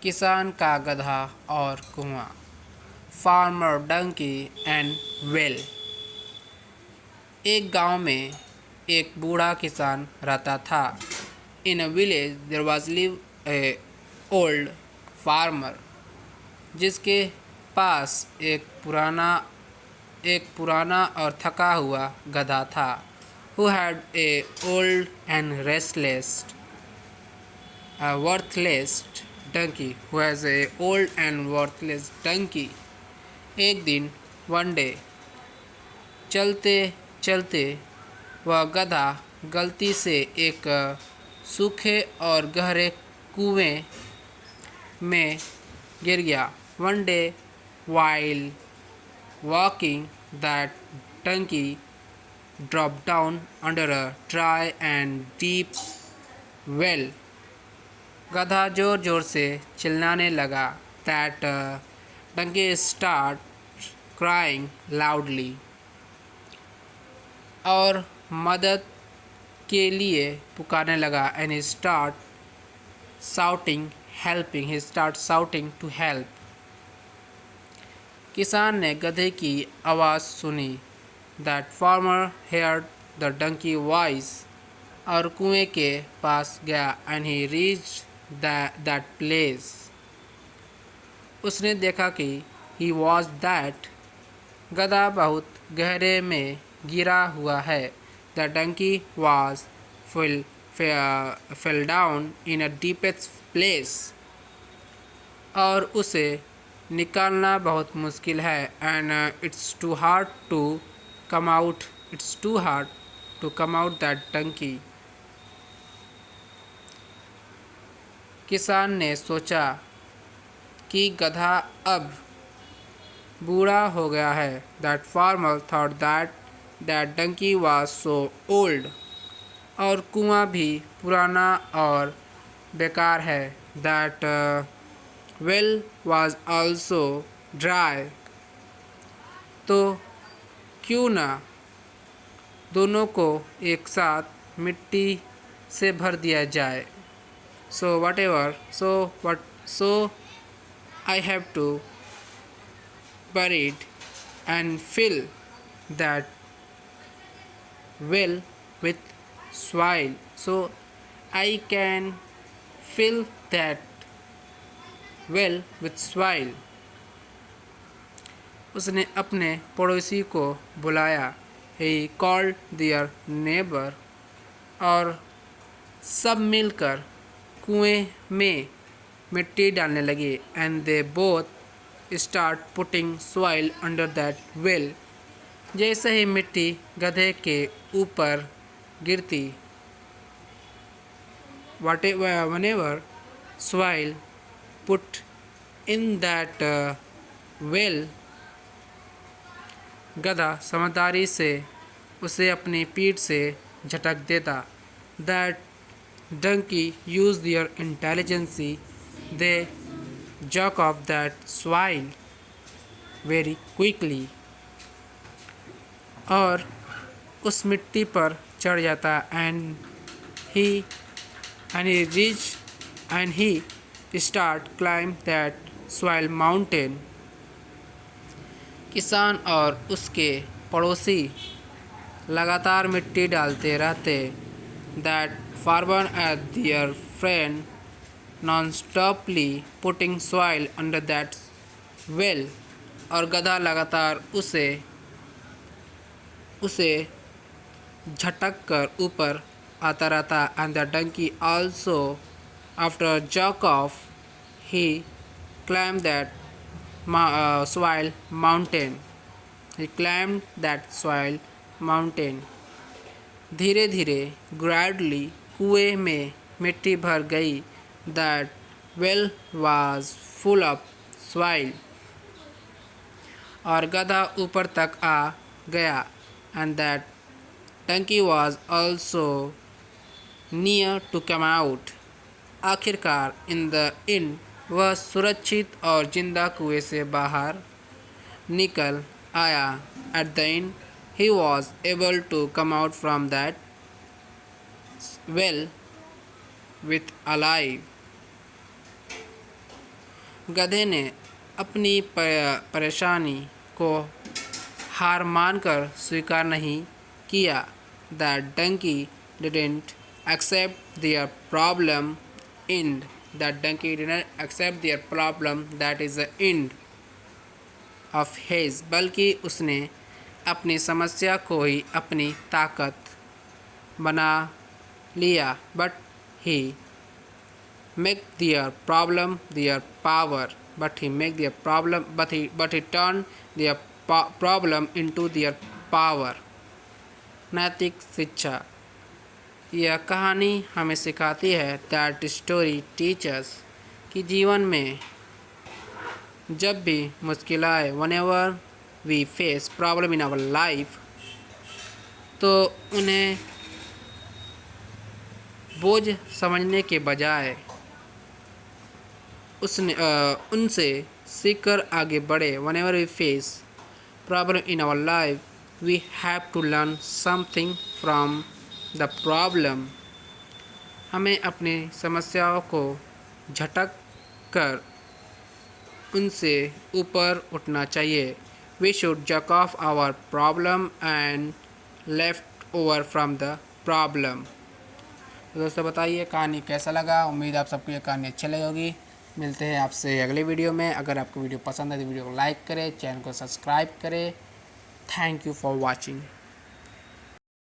किसान का गधा और कुआं। Farmer donkey and well. एक गांव में एक बूढ़ा किसान रहता था। In a village there was live a old farmer जिसके पास एक पुराना और थका हुआ गधा था। Who had a old and restless worthless donkey who has a old and worthless donkey. एक दिन वन डे चलते चलते वह गधा गलती से एक सूखे और गहरे कुएं में गिर गया। One day while walking, that donkey dropped down under a dry and deep well. गधा जोर जोर से चिल्लाने लगा। That donkey start crying loudly. और मदद के लिए पुकारने लगा। And he start shouting, helping. He start shouting to help. किसान ने गधे की आवाज़ सुनी। That farmer heard the donkey voice. और कुएं के पास गया। And he reached that place. उसने देखा कि he was that. गधा बहुत गहरे में गिरा हुआ है। The donkey was fell down in a deepest place. और उसे निकालना बहुत मुश्किल है। And it's too hard to come out. It's too hard to come out that donkey. किसान ने सोचा कि गधा अब बूढ़ा हो गया है। That farmer thought that donkey was so old. और कुआं भी पुराना और बेकार है। That well was also dry. तो क्यों ना दोनों को एक साथ मिट्टी से भर दिया जाए। So I have to bury it and fill that well with soil. So I can fill that well with soil. उसने अपने पड़ोसी को बुलाया। He called their neighbor. और सब मिलकर कुएं में मिट्टी डालने लगे। And they both start putting soil under that well. जैसे ही मिट्टी गधे के ऊपर गिरती, whenever soil put in that well, गधा समझदारी से उसे अपनी पीठ से झटक देता। That donkey used their intelligence. They jerk off that soil very quickly. और उस मिट्टी पर चढ़ जाता। And he start climb that soil mountain. किसान और उसके पड़ोसी लगातार मिट्टी डालते रहते। That farmer and their friend non-stoply putting soil under that well. और गधा लगातार उसे झटक कर ऊपर आता रहता। And the donkey also, after a jerk off, he climbed that soil mountain. He climbed that soil mountain. धीरे धीरे gradually कुएं में मिट्टी भर गई। That well was full of soil. और गधा ऊपर तक आ गया। And that donkey was also near to come out. आखिरकार in the end वह सुरक्षित और जिंदा कुएं से बाहर निकल आया। At the end he was able to come out from that well with alive. गधे ने अपनी परेशानी को हार मानकर स्वीकार नहीं किया। The donkey didn't accept their problem and the donkey didn't accept their problem that is the end of his, बल्कि उसने अपनी समस्या को ही अपनी ताकत बना लिया। But he make their problem their power but he turned their problem into their power। नैतिक शिक्षा। यह कहानी हमें सिखाती है दैट स्टोरी टीचर्स कि जीवन में जब भी मुश्किल आए, whenever we face problem in our life, तो उन्हें बोझ समझने के बजाय उनसे सीखकर आगे बढ़े। whenever we face problem in our life we have to learn something from the problem। हमें अपनी समस्याओं को झटक कर उनसे ऊपर उठना चाहिए। we should jerk off our problem and left over from the problem। तो दोस्तों बताइए कहानी कैसा लगा। उम्मीद आप सबको ये कहानी अच्छी लगी होगी। मिलते हैं आपसे अगले वीडियो में। अगर आपको वीडियो पसंद है तो वीडियो को लाइक करें, चैनल को सब्सक्राइब करें। Thank you for watching.